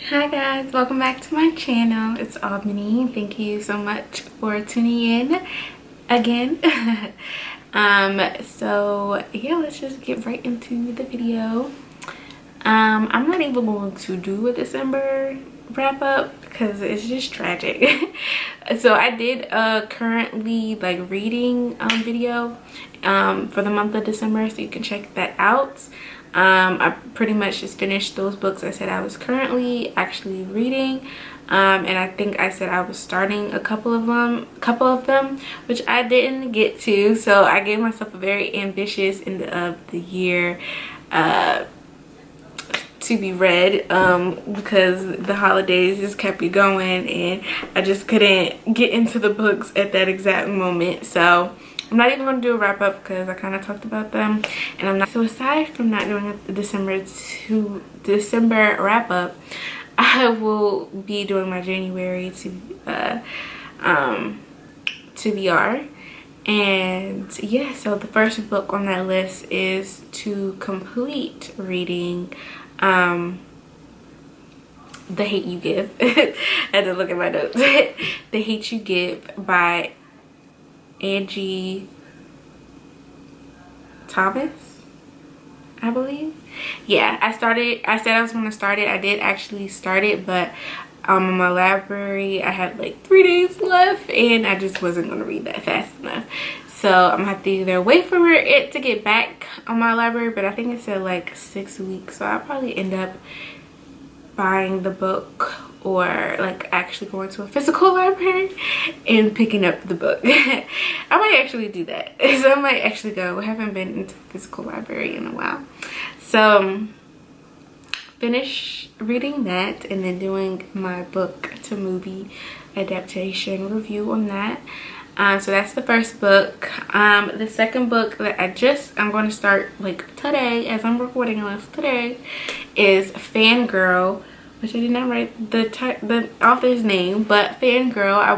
Hi guys, welcome back to my channel. It's Albany. Thank you so much for tuning in again. So yeah, let's just get right into the video. I'm not even going to do a December wrap up because it's just tragic. So I did a currently like reading video for the month of December, so you can check that out. I pretty much just finished those books I said I was currently actually reading, and I think I said I was starting a couple of them, which I didn't get to. So I gave myself a very ambitious end of the year to be read, because the holidays just kept me going and I just couldn't get into the books at that exact moment. So I'm not even going to do a wrap up because I kind of talked about them, and I'm not. So aside from not doing a December wrap up, I will be doing my January TBR. And yeah, so the first book on that list is to complete reading The Hate You Give. I had to look at my notes. The Hate You Give by Angie Thomas, I believe. Yeah, I said I was going to start it. I did actually start it, but in my library I had like 3 days left and I just wasn't going to read that fast enough. So I'm gonna have to either wait for it to get back on my library, but I think it said like 6 weeks, so I'll probably end up buying the book or like actually going to a physical library and picking up the book. I might actually do that. So I might actually go. I haven't been into a physical library in a while. So finish reading that and then doing my book to movie adaptation review on that. So that's the first book. The second book that I'm going to start like today, as I'm recording this today, is Fangirl, which I did not write the author's name, but Fangirl. I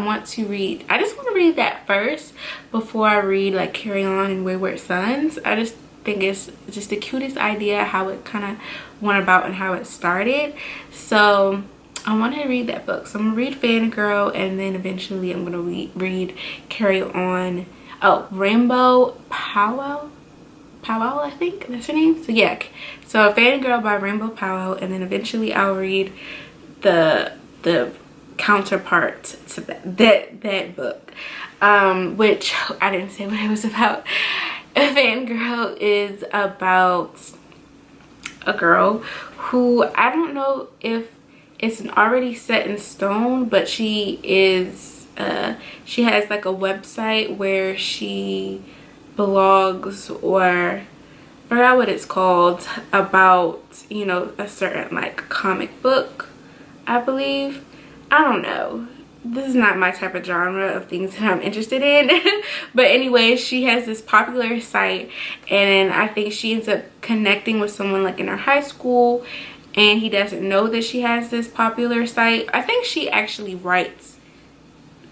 just want to read that first before I read like Carry On and Wayward Sons. I just think it's just the cutest idea how it kind of went about and how it started. So I want to read that book. So I'm gonna read Fangirl, and then eventually I'm gonna read Carry On. Oh, Rainbow Powell, I think that's her name. So yeah, so Fangirl by Rainbow Powell, and then eventually I'll read the counterpart to that book, which I didn't say what it was about. Fangirl is about a girl who, I don't know if it's already set in stone, but she has like a website where she blogs, or I forgot what it's called, about, you know, a certain like comic book, I believe. I don't know, this is not my type of genre of things that I'm interested in. But anyway, she has this popular site, and I think she ends up connecting with someone like in her high school, and he doesn't know that she has this popular site. I think she actually writes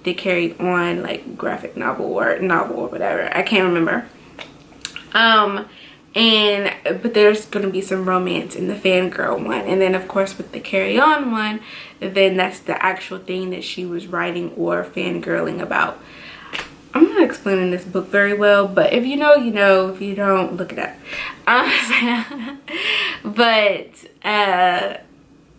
the Carry On like graphic novel or whatever. I can't remember. But there's gonna be some romance in the Fangirl one, and then of course with the Carry On one, then that's the actual thing that she was writing or fangirling about. I'm not explaining this book very well, but if you know, you know. If you don't, look it up.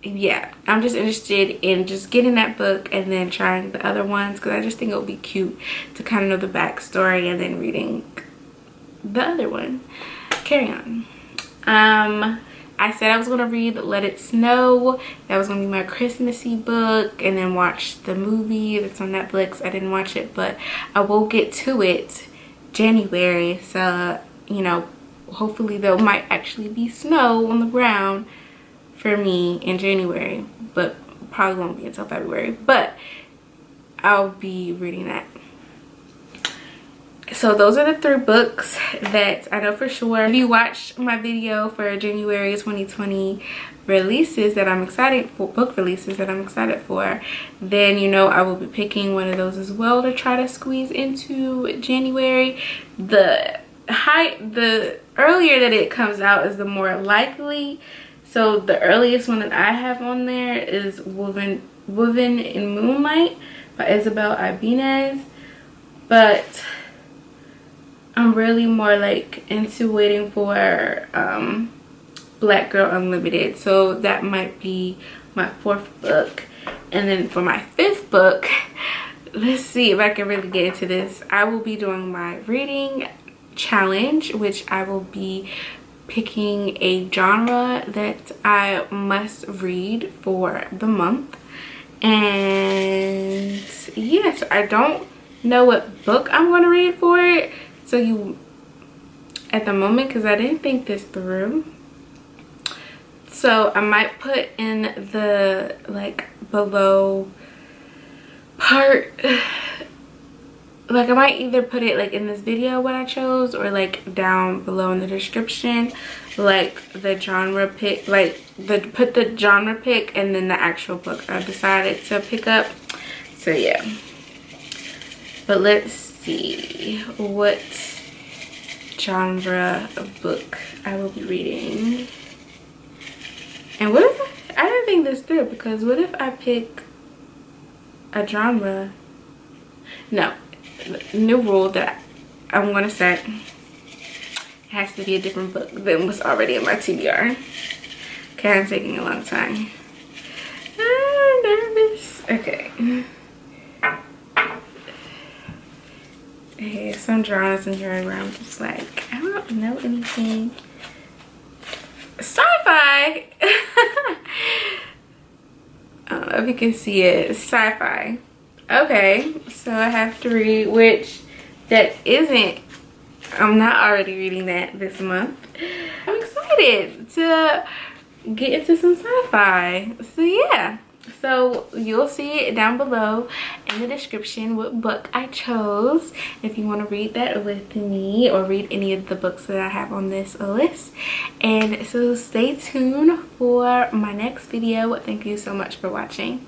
Yeah, I'm just interested in just getting that book and then trying the other ones, because I just think it would be cute to kind of know the backstory and then reading the other one. Carry On. I said I was going to read Let It Snow. That was going to be my Christmassy book, and then watch the movie that's on Netflix. I didn't watch it, but I will get to it January. So, you know, hopefully there might actually be snow on the ground for me in January, but probably won't be until February. But I'll be reading that. So those are the 3 books that I know for sure. If you watched my video for January 2020 releases that I'm excited for, book releases that I'm excited for, then you know I will be picking one of those as well to try to squeeze into January. The earlier that it comes out is the more likely. So the earliest one that I have on there is Woven in Moonlight by Isabel Ibinez. But I'm really more like into waiting for Black Girl Unlimited. So that might be my 4th book. And then for my 5th book, let's see if I can really get into this. I will be doing my reading challenge, which I will be picking a genre that I must read for the month. And yeah, so I don't know what book I'm going to read for it. So you, at the moment, because I didn't think this through. So I might put in the like below part, like I might either put it like in this video what I chose, or like down below in the description, like the genre pick, like put the genre pick and then the actual book I decided to pick up. So yeah, but let's see what genre of book I will be reading. And what if I didn't think this through, because what if I pick a genre? No, new rule that I'm gonna set. It has to be a different book than what's already in my TBR. Okay, I'm taking a long time. I'm nervous. Okay. Hey, some genres in here where I'm just like, I don't know anything. Sci-fi. I don't know if you can see it. Sci-fi. Okay, so I have to read, which that isn't, I'm not already reading that this month. I'm excited to get into some sci-fi. So yeah, so you'll see it down below in the description what book I chose if you want to read that with me, or read any of the books that I have on this list. And so stay tuned for my next video. Thank you so much for watching.